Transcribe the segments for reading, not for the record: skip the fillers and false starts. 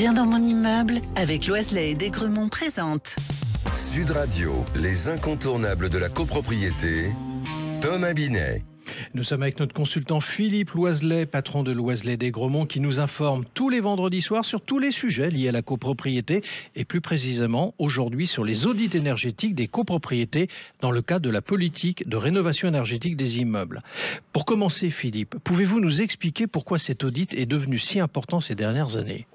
Bien dans mon immeuble, avec Loiselet et Desgremont présente. Sud Radio, les incontournables de la copropriété, Thomas Binet. Nous sommes avec notre consultant Philippe Loiselet, patron de Loiselet Desgremont, qui nous informe tous les vendredis soirs sur tous les sujets liés à la copropriété et plus précisément aujourd'hui sur les audits énergétiques des copropriétés dans le cadre de la politique de rénovation énergétique des immeubles. Pour commencer, Philippe, pouvez-vous nous expliquer pourquoi cet audit est devenu si important ces dernières années ?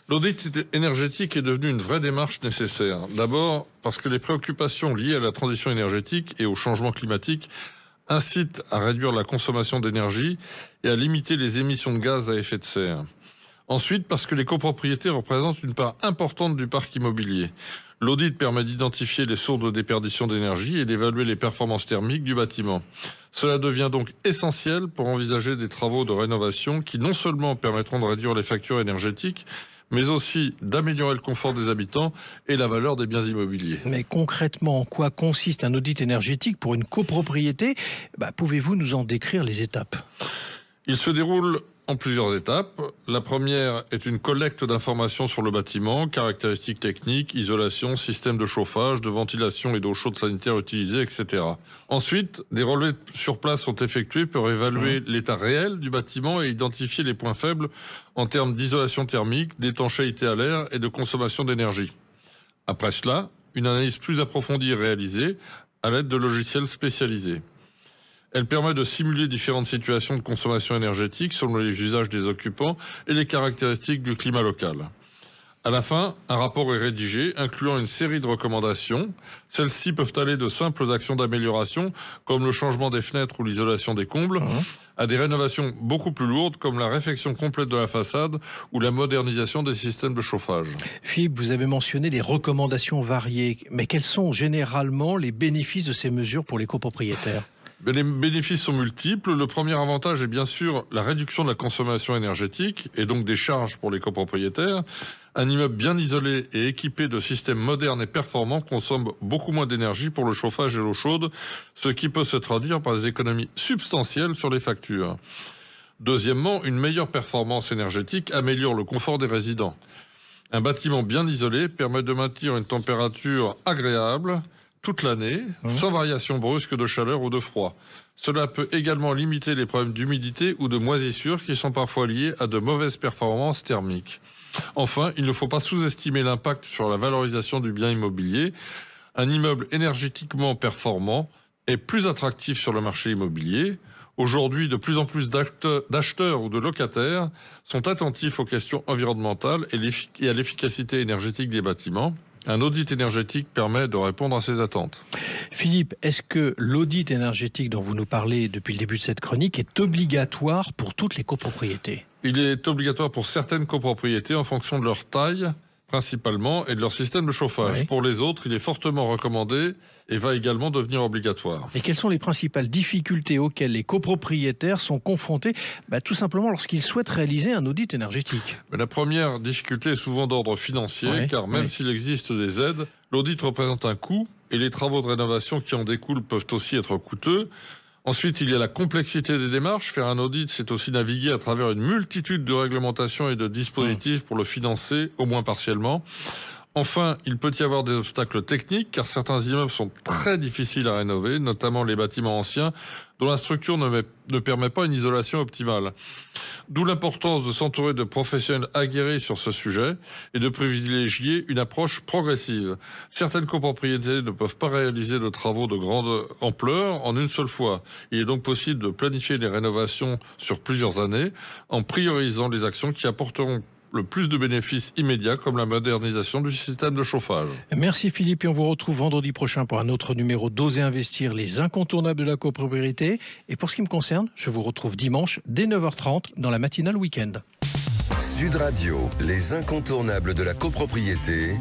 L'audit énergétique est devenu une vraie démarche nécessaire. D'abord parce que les préoccupations liées à la transition énergétique et au changement climatique incitent à réduire la consommation d'énergie et à limiter les émissions de gaz à effet de serre. Ensuite, parce que les copropriétés représentent une part importante du parc immobilier. L'audit permet d'identifier les sources de déperdition d'énergie et d'évaluer les performances thermiques du bâtiment. Cela devient donc essentiel pour envisager des travaux de rénovation qui non seulement permettront de réduire les factures énergétiques, mais aussi d'améliorer le confort des habitants et la valeur des biens immobiliers. Mais concrètement, en quoi consiste un audit énergétique pour une copropriété ? Pouvez-vous nous en décrire les étapes ? Il se déroule en plusieurs étapes. La première est une collecte d'informations sur le bâtiment, caractéristiques techniques, isolation, système de chauffage, de ventilation et d'eau chaude sanitaire utilisée, etc. Ensuite, des relevés sur place sont effectués pour évaluer l'état réel du bâtiment et identifier les points faibles en termes d'isolation thermique, d'étanchéité à l'air et de consommation d'énergie. Après cela, une analyse plus approfondie est réalisée à l'aide de logiciels spécialisés. Elle permet de simuler différentes situations de consommation énergétique selon les usages des occupants et les caractéristiques du climat local. À la fin, un rapport est rédigé incluant une série de recommandations. Celles-ci peuvent aller de simples actions d'amélioration, comme le changement des fenêtres ou l'isolation des combles, à des rénovations beaucoup plus lourdes, comme la réfection complète de la façade ou la modernisation des systèmes de chauffage. Philippe, vous avez mentionné des recommandations variées, mais quels sont généralement les bénéfices de ces mesures pour les copropriétaires ? Les bénéfices sont multiples. Le premier avantage est bien sûr la réduction de la consommation énergétique et donc des charges pour les copropriétaires. Un immeuble bien isolé et équipé de systèmes modernes et performants consomme beaucoup moins d'énergie pour le chauffage et l'eau chaude, ce qui peut se traduire par des économies substantielles sur les factures. Deuxièmement, une meilleure performance énergétique améliore le confort des résidents. Un bâtiment bien isolé permet de maintenir une température agréable toute l'année, sans variation brusque de chaleur ou de froid. Cela peut également limiter les problèmes d'humidité ou de moisissure qui sont parfois liés à de mauvaises performances thermiques. Enfin, il ne faut pas sous-estimer l'impact sur la valorisation du bien immobilier. Un immeuble énergétiquement performant est plus attractif sur le marché immobilier. Aujourd'hui, de plus en plus d'acheteurs ou de locataires sont attentifs aux questions environnementales et à l'efficacité énergétique des bâtiments. Un audit énergétique permet de répondre à ces attentes. Philippe, est-ce que l'audit énergétique dont vous nous parlez depuis le début de cette chronique est obligatoire pour toutes les copropriétés ? Il est obligatoire pour certaines copropriétés en fonction de leur taille, principalement, et de leur système de chauffage. Oui. Pour les autres, il est fortement recommandé et va également devenir obligatoire. Et quelles sont les principales difficultés auxquelles les copropriétaires sont confrontés, tout simplement lorsqu'ils souhaitent réaliser un audit énergétique ? La première difficulté est souvent d'ordre financier, car même s'il existe des aides, l'audit représente un coût et les travaux de rénovation qui en découlent peuvent aussi être coûteux. Ensuite, il y a la complexité des démarches. Faire un audit, c'est aussi naviguer à travers une multitude de réglementations et de dispositifs pour le financer, au moins partiellement. Enfin, il peut y avoir des obstacles techniques, car certains immeubles sont très difficiles à rénover, notamment les bâtiments anciens, dont la structure ne permet pas une isolation optimale. D'où l'importance de s'entourer de professionnels aguerris sur ce sujet et de privilégier une approche progressive. Certaines copropriétés ne peuvent pas réaliser de travaux de grande ampleur en une seule fois. Il est donc possible de planifier les rénovations sur plusieurs années en priorisant les actions qui apporteront le plus de bénéfices immédiats, comme la modernisation du système de chauffage. Merci Philippe, et on vous retrouve vendredi prochain pour un autre numéro d'Oser Investir, les incontournables de la copropriété. Et pour ce qui me concerne, je vous retrouve dimanche dès 9h30 dans la matinale week-end. Sud Radio, les incontournables de la copropriété,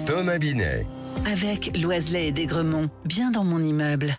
Thomas Binet. Avec Loiselet et Desgremont, bien dans mon immeuble.